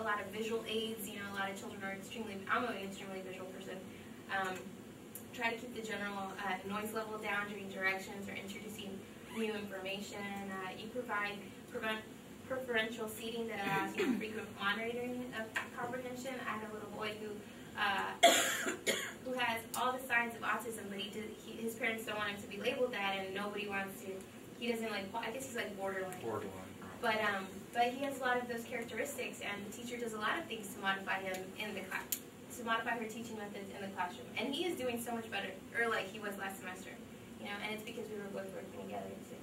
a lot of visual aids. You know, a lot of children are I'm an extremely visual person. Try to keep the general noise level down during directions or introducing new information. You provide preferential seating that allows frequent monitoring of comprehension. I have a little boy who has all the signs of autism, but his parents don't want him to be labeled that, and nobody wants to. He doesn't like. I guess he's like borderline. But he has a lot of those characteristics, and the teacher does a lot of things to modify him in the class, to modify her teaching methods in the classroom. And he is doing so much better, or like he was last semester, you know. And it's because we were both working together, too,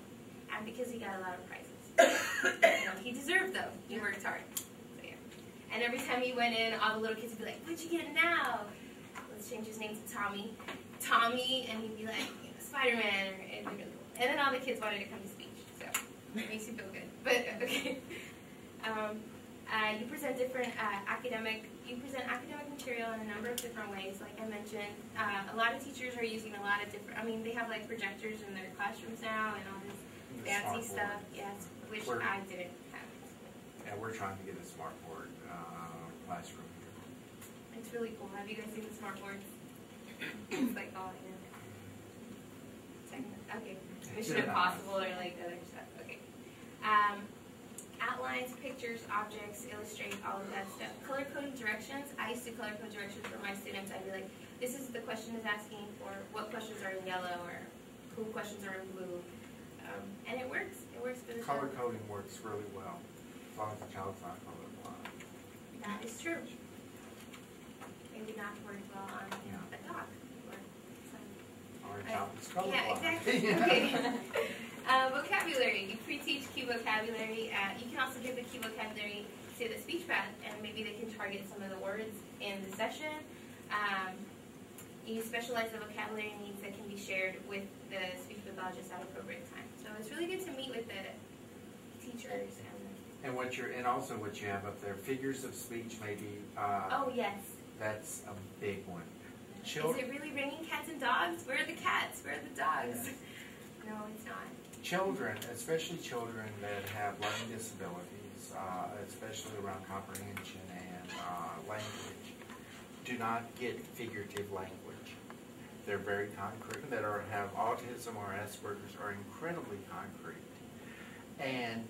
and because he got a lot of prizes. You know, he deserved them. He worked hard. So, yeah. And every time he went in, all the little kids would be like, "What'd you get now?" Let's change his name to Tommy. Tommy, and he'd be like, Spider-Man, or it'd be really cool. And then all the kids wanted to come to speech, so it makes you feel good. But okay. You present academic material in a number of different ways. Like I mentioned, a lot of teachers are using a lot of different. I mean, they have like projectors in their classrooms now and all this fancy stuff. Yes, which I didn't have. Yeah, we're trying to get a smart board classroom here. It's really cool. Have you guys seen the smart boards? It's like all okay. Mission Impossible or like other stuff. Okay. Outlines, pictures, objects, illustrate, all of that stuff. Color coding directions. I used to color code directions for my students. I'd be like, this is the question is asking for what questions are in yellow or who questions are in blue. And it works. It works for the color coding works really well as long as the child's not colorblind. That is true. Maybe not work well on a dog or a child is colorblind. Yeah, exactly. Okay. Vocabulary. You pre-teach key vocabulary. You can also give the key vocabulary to the speech path, and maybe they can target some of the words in the session. You specialize the vocabulary needs that can be shared with the speech pathologist at appropriate time. So it's really good to meet with the teachers and also what you have up there, figures of speech, maybe. Oh yes. That's a big one. Is it really raining cats and dogs? Where are the cats? Where are the dogs? Yeah. No, it's not. Children, especially children that have learning disabilities, especially around comprehension and language, do not get figurative language. They're very concrete. That have autism or Asperger's are incredibly concrete. And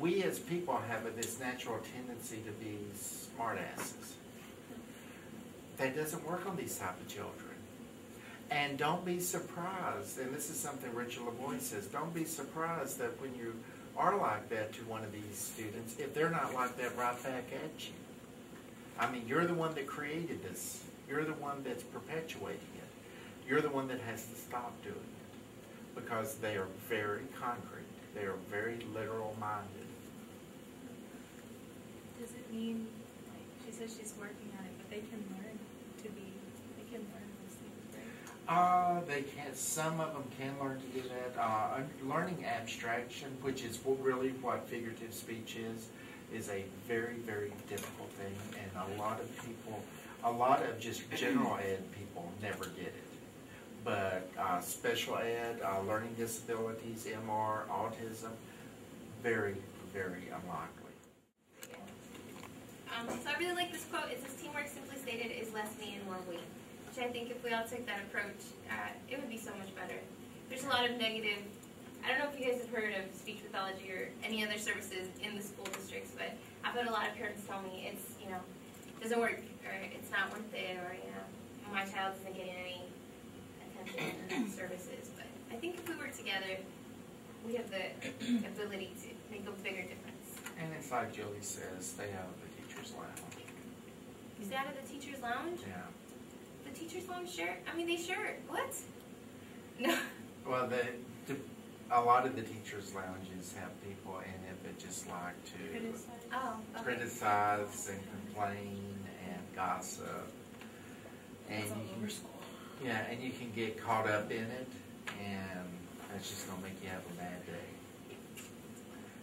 we as people have this natural tendency to be smartasses. That doesn't work on these type of children. And don't be surprised, and this is something Richard LaVoy says, don't be surprised that when you are like that to one of these students, if they're not like that right back at you. I mean, you're the one that created this. You're the one that's perpetuating it. You're the one that has to stop doing it because they are very concrete. They are very literal-minded. Does it mean, like, she says she's working on it, but they can learn those things, right? They can. Some of them can learn to do that. Learning abstraction, which is really what figurative speech is a very, very difficult thing, and a lot of just general ed people never get it. But special ed, learning disabilities, MR, autism, very, very unlikely. So I really like this quote. It says, teamwork simply stated is less me and more we. Which I think if we all took that approach, it would be so much better. There's a lot of negative, I don't know if you guys have heard of speech pathology or any other services in the school districts, but I've had a lot of parents tell me it doesn't work, or it's not worth it, or my child isn't getting any attention and services. But I think if we work together, we have the ability to make a bigger difference. And it's like Julie says, stay out of the teacher's lounge. Stay out of the teacher's lounge? Yeah. The teacher's lounge shirt? I mean, they shirt. What? No. Well, a lot of the teachers' lounges have people in it that just like to criticize and complain and gossip. And and you can get caught up in it, and that's just going to make you have a bad day.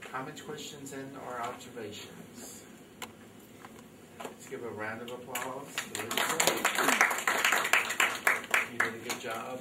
Comments, questions, and or observations? Let's give a round of applause. You did a good job.